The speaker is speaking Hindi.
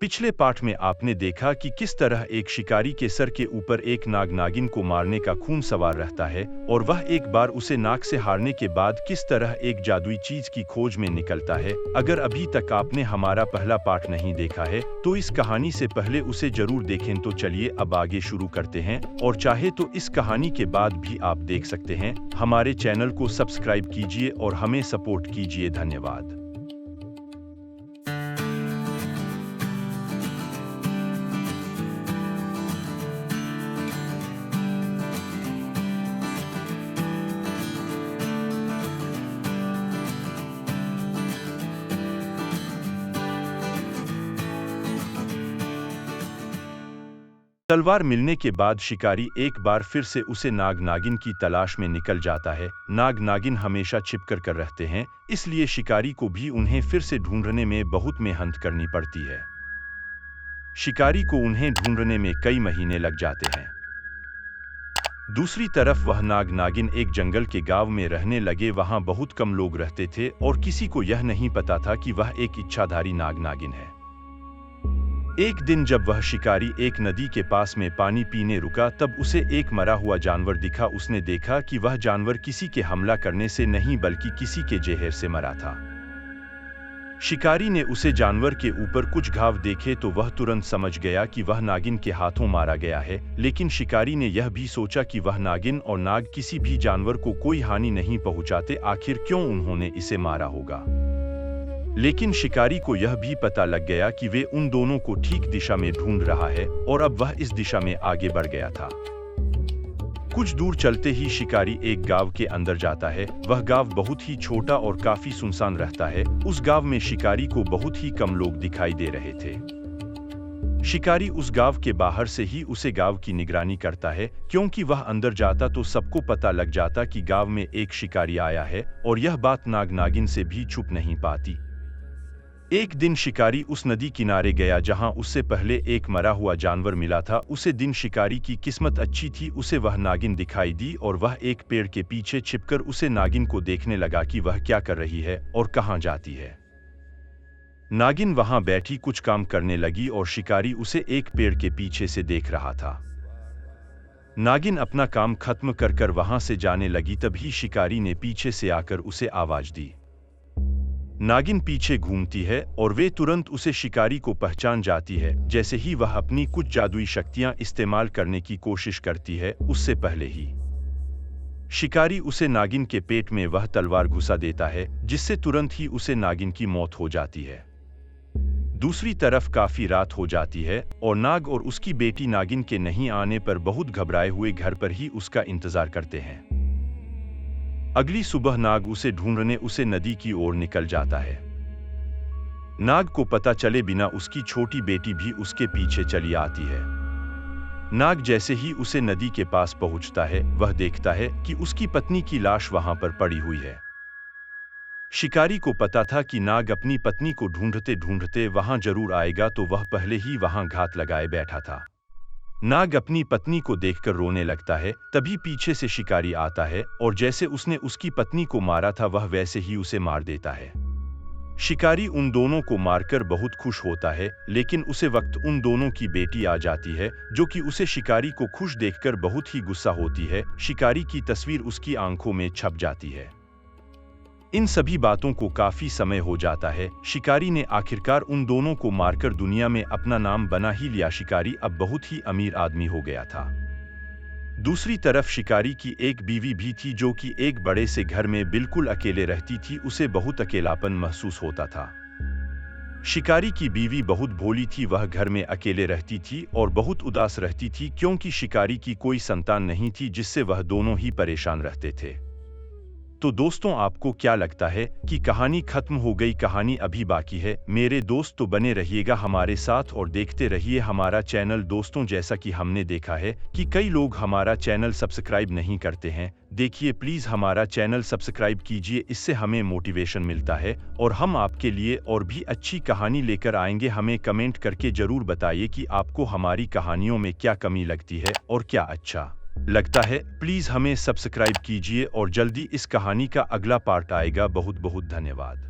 पिछले पाठ में आपने देखा कि किस तरह एक शिकारी के सर के ऊपर एक नाग नागिन को मारने का खून सवार रहता है और वह एक बार उसे नाग से हारने के बाद किस तरह एक जादुई चीज की खोज में निकलता है। अगर अभी तक आपने हमारा पहला पाठ नहीं देखा है तो इस कहानी से पहले उसे जरूर देखें। तो चलिए अब आगे शुरू करते हैं, और चाहे तो इस कहानी के बाद भी आप देख सकते हैं। हमारे चैनल को सब्सक्राइब कीजिए और हमें सपोर्ट कीजिए। धन्यवाद। तलवार मिलने के बाद शिकारी एक बार फिर से उसे नाग नागिन की तलाश में निकल जाता है। नाग नागिन हमेशा छिपकर कर रहते हैं, इसलिए शिकारी को भी उन्हें फिर से ढूंढने में बहुत मेहनत करनी पड़ती है। शिकारी को उन्हें ढूंढने में कई महीने लग जाते हैं। दूसरी तरफ वह नाग नागिन एक जंगल के गांव में रहने लगे। वहां बहुत कम लोग रहते थे और किसी को यह नहीं पता था कि वह एक इच्छाधारी नाग नागिन है। एक दिन जब वह शिकारी एक नदी के पास में पानी पीने रुका, तब उसे एक मरा हुआ जानवर दिखा। उसने देखा कि वह जानवर किसी के हमला करने से नहीं बल्कि किसी के जहर से मरा था। शिकारी ने उसे जानवर के ऊपर कुछ घाव देखे तो वह तुरंत समझ गया कि वह नागिन के हाथों मारा गया है। लेकिन शिकारी ने यह भी सोचा कि वह नागिन और नाग किसी भी जानवर को कोई हानि नहीं पहुंचाते, आखिर क्यों उन्होंने इसे मारा होगा। लेकिन शिकारी को यह भी पता लग गया कि वे उन दोनों को ठीक दिशा में ढूंढ रहा है और अब वह इस दिशा में आगे बढ़ गया था। कुछ दूर चलते ही शिकारी एक गांव के अंदर जाता है। वह गांव बहुत ही छोटा और काफी सुनसान रहता है। उस गांव में शिकारी को बहुत ही कम लोग दिखाई दे रहे थे। शिकारी उस गांव के बाहर से ही उसे गांव की निगरानी करता है, क्योंकि वह अंदर जाता तो सबको पता लग जाता कि गांव में एक शिकारी आया है, और यह बात नाग नागिन से भी छुप नहीं पाती। एक दिन शिकारी उस नदी किनारे गया जहां उससे पहले एक मरा हुआ जानवर मिला था। उसे दिन शिकारी की किस्मत अच्छी थी, उसे वह नागिन दिखाई दी और वह एक पेड़ के पीछे छिपकर उसे नागिन को देखने लगा कि वह क्या कर रही है और कहां जाती है। नागिन वहां बैठी कुछ काम करने लगी और शिकारी उसे एक पेड़ के पीछे से देख रहा था। नागिन अपना काम खत्म कर वहां से जाने लगी, तभी शिकारी ने पीछे से आकर उसे आवाज दी। नागिन पीछे घूमती है और वे तुरंत उसे शिकारी को पहचान जाती है। जैसे ही वह अपनी कुछ जादुई शक्तियां इस्तेमाल करने की कोशिश करती है, उससे पहले ही शिकारी उसे नागिन के पेट में वह तलवार घुसा देता है, जिससे तुरंत ही उसे नागिन की मौत हो जाती है। दूसरी तरफ काफी रात हो जाती है और नाग और उसकी बेटी नागिन के नहीं आने पर बहुत घबराए हुए घर पर ही उसका इंतजार करते हैं। अगली सुबह नाग उसे ढूंढने उसे नदी की ओर निकल जाता है। नाग को पता चले बिना उसकी छोटी बेटी भी उसके पीछे चली आती है। नाग जैसे ही उसे नदी के पास पहुंचता है, वह देखता है कि उसकी पत्नी की लाश वहां पर पड़ी हुई है। शिकारी को पता था कि नाग अपनी पत्नी को ढूंढते ढूंढते वहां जरूर आएगा, तो वह पहले ही वहां घात लगाए बैठा था। नाग अपनी पत्नी को देखकर रोने लगता है। तभी पीछे से शिकारी आता है और जैसे उसने उसकी पत्नी को मारा था, वह वैसे ही उसे मार देता है। शिकारी उन दोनों को मारकर बहुत खुश होता है, लेकिन उसे वक्त उन दोनों की बेटी आ जाती है, जो कि उसे शिकारी को खुश देखकर बहुत ही गुस्सा होती है। शिकारी की तस्वीर उसकी आंखों में छप जाती है। इन सभी बातों को काफी समय हो जाता है। शिकारी ने आखिरकार उन दोनों को मारकर दुनिया में अपना नाम बना ही लिया। शिकारी अब बहुत ही अमीर आदमी हो गया था। दूसरी तरफ शिकारी की एक बीवी भी थी, जो कि एक बड़े से घर में बिल्कुल अकेले रहती थी। उसे बहुत अकेलापन महसूस होता था। शिकारी की बीवी बहुत भोली थी। वह घर में अकेले रहती थी और बहुत उदास रहती थी, क्योंकि शिकारी की कोई संतान नहीं थी, जिससे वह दोनों ही परेशान रहते थे। तो दोस्तों, आपको क्या लगता है कि कहानी खत्म हो गई? कहानी अभी बाकी है। मेरे दोस्त, तो बने रहिएगा हमारे साथ और देखते रहिए हमारा चैनल। दोस्तों, जैसा कि हमने देखा है कि कई लोग हमारा चैनल सब्सक्राइब नहीं करते हैं। देखिए, प्लीज हमारा चैनल सब्सक्राइब कीजिए, इससे हमें मोटिवेशन मिलता है और हम आपके लिए और भी अच्छी कहानी लेकर आएंगे। हमें कमेंट करके जरूर बताइए कि आपको हमारी कहानियों में क्या कमी लगती है और क्या अच्छा लगता है। प्लीज हमें सब्सक्राइब कीजिए और जल्दी इस कहानी का अगला पार्ट आएगा। बहुत बहुत धन्यवाद।